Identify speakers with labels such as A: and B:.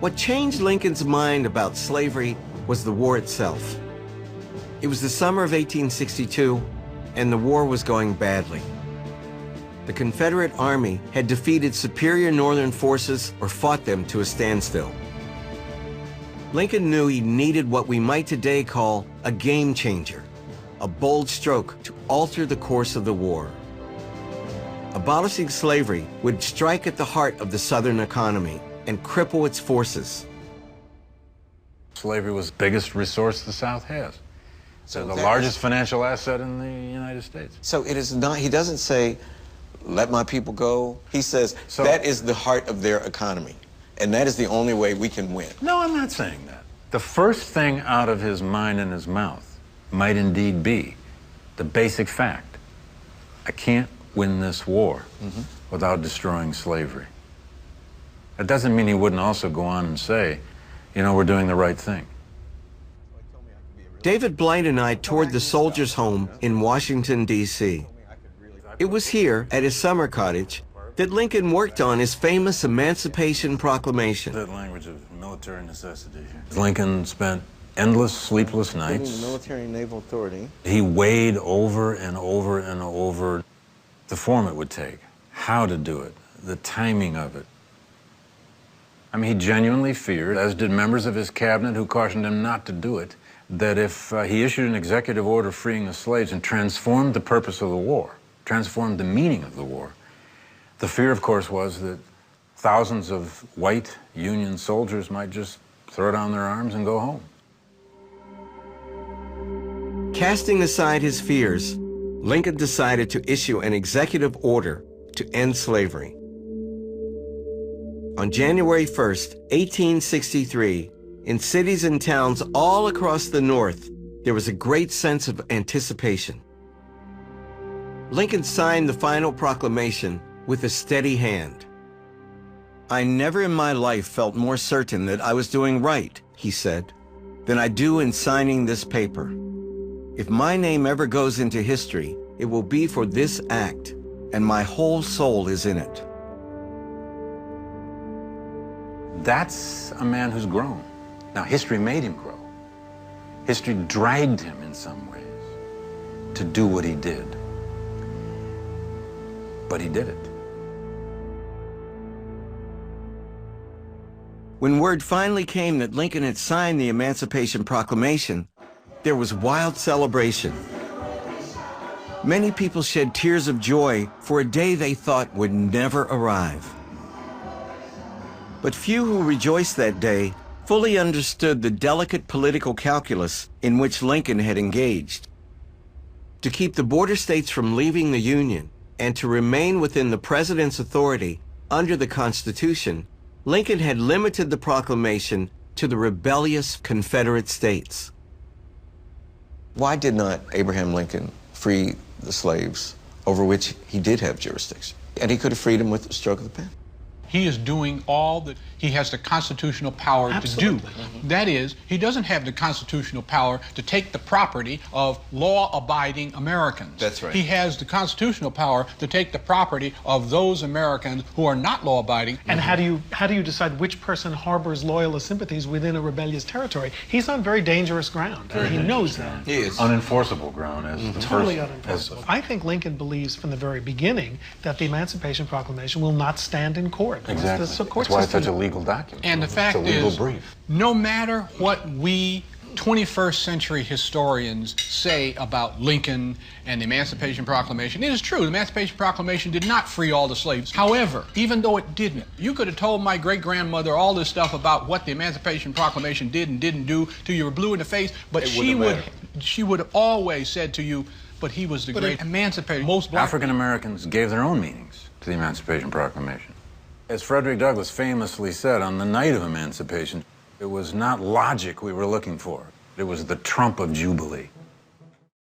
A: What changed Lincoln's mind about slavery was the war itself. It was the summer of 1862, and the war was going badly. The Confederate Army had defeated superior Northern forces or fought them to a standstill. Lincoln knew he needed what we might today call a game changer, a bold stroke to alter the course of the war. Abolishing slavery would strike at the heart of the Southern economy and cripple its forces.
B: Slavery was the biggest resource the South has. So the largest financial asset in the United States.
C: So it is not, he doesn't say, let my people go. He says, that is the heart of their economy. And that is the only way we can win.
B: No, I'm not saying that. The first thing out of his mind and his mouth might indeed be the basic fact. I can't win this war without destroying slavery. That doesn't mean he wouldn't also go on and say, you know, we're doing the right thing.
A: David Blight and I toured the soldiers' home in Washington, D.C. It was here, at his summer cottage, that Lincoln worked on his famous Emancipation Proclamation.
B: The language of military necessity here. Lincoln spent endless sleepless nights.
C: The military and naval authority.
B: He weighed over and over and over the form it would take, how to do it, the timing of it. I mean, he genuinely feared, as did members of his cabinet who cautioned him not to do it, that if he issued an executive order freeing the slaves and transformed the purpose of the war, transformed the meaning of the war, the fear, of course, was that thousands of white Union soldiers might just throw down their arms and go home.
A: Casting aside his fears, Lincoln decided to issue an executive order to end slavery. On January 1st, 1863, in cities and towns all across the North, there was a great sense of anticipation. Lincoln signed the final proclamation with a steady hand. "I never in my life felt more certain that I was doing right," he said, "than I do in signing this paper. If my name ever goes into history, it will be for this act, and my whole soul is in it."
B: That's a man who's grown. Now, history made him grow. History dragged him in some ways to do what he did. But he did it.
A: When word finally came that Lincoln had signed the Emancipation Proclamation, there was wild celebration. Many people shed tears of joy for a day they thought would never arrive. But few who rejoiced that day fully understood the delicate political calculus in which Lincoln had engaged. To keep the border states from leaving the Union and to remain within the president's authority under the Constitution, Lincoln had limited the proclamation to the rebellious Confederate states.
C: Why did not Abraham Lincoln free the slaves over which he did have jurisdiction? And he could have freed them with the stroke of the pen.
D: He is doing all that he has the constitutional power to do. That is, he doesn't have the constitutional power to take the property of law-abiding Americans.
C: That's right.
D: He has the constitutional power to take the property of those Americans who are not law-abiding.
E: And how do you decide which person harbors loyalist sympathies within a rebellious territory? He's on very dangerous ground. He knows that.
C: He is.
B: Unenforceable ground as the
E: Totally
B: first,
E: unenforceable. I think Lincoln believes from the very beginning that the Emancipation Proclamation will not stand in court.
B: Exactly.
E: The court
B: That's why it's
E: system.
B: such a legal document.
D: And the fact
B: it's a legal
D: is,
B: brief.
D: no matter what we 21st century historians say about Lincoln and the Emancipation Proclamation, it is true, the Emancipation Proclamation did not free all the slaves. However, even though it didn't, you could have told my great-grandmother all this stuff about what the Emancipation Proclamation did and didn't do till you were blue in the face, but she would have always said to you, but he was the great emancipator. Most black
B: African Americans gave their own meanings to the Emancipation Proclamation. As Frederick Douglass famously said on the night of emancipation, it was not logic we were looking for. It was the trump of Jubilee.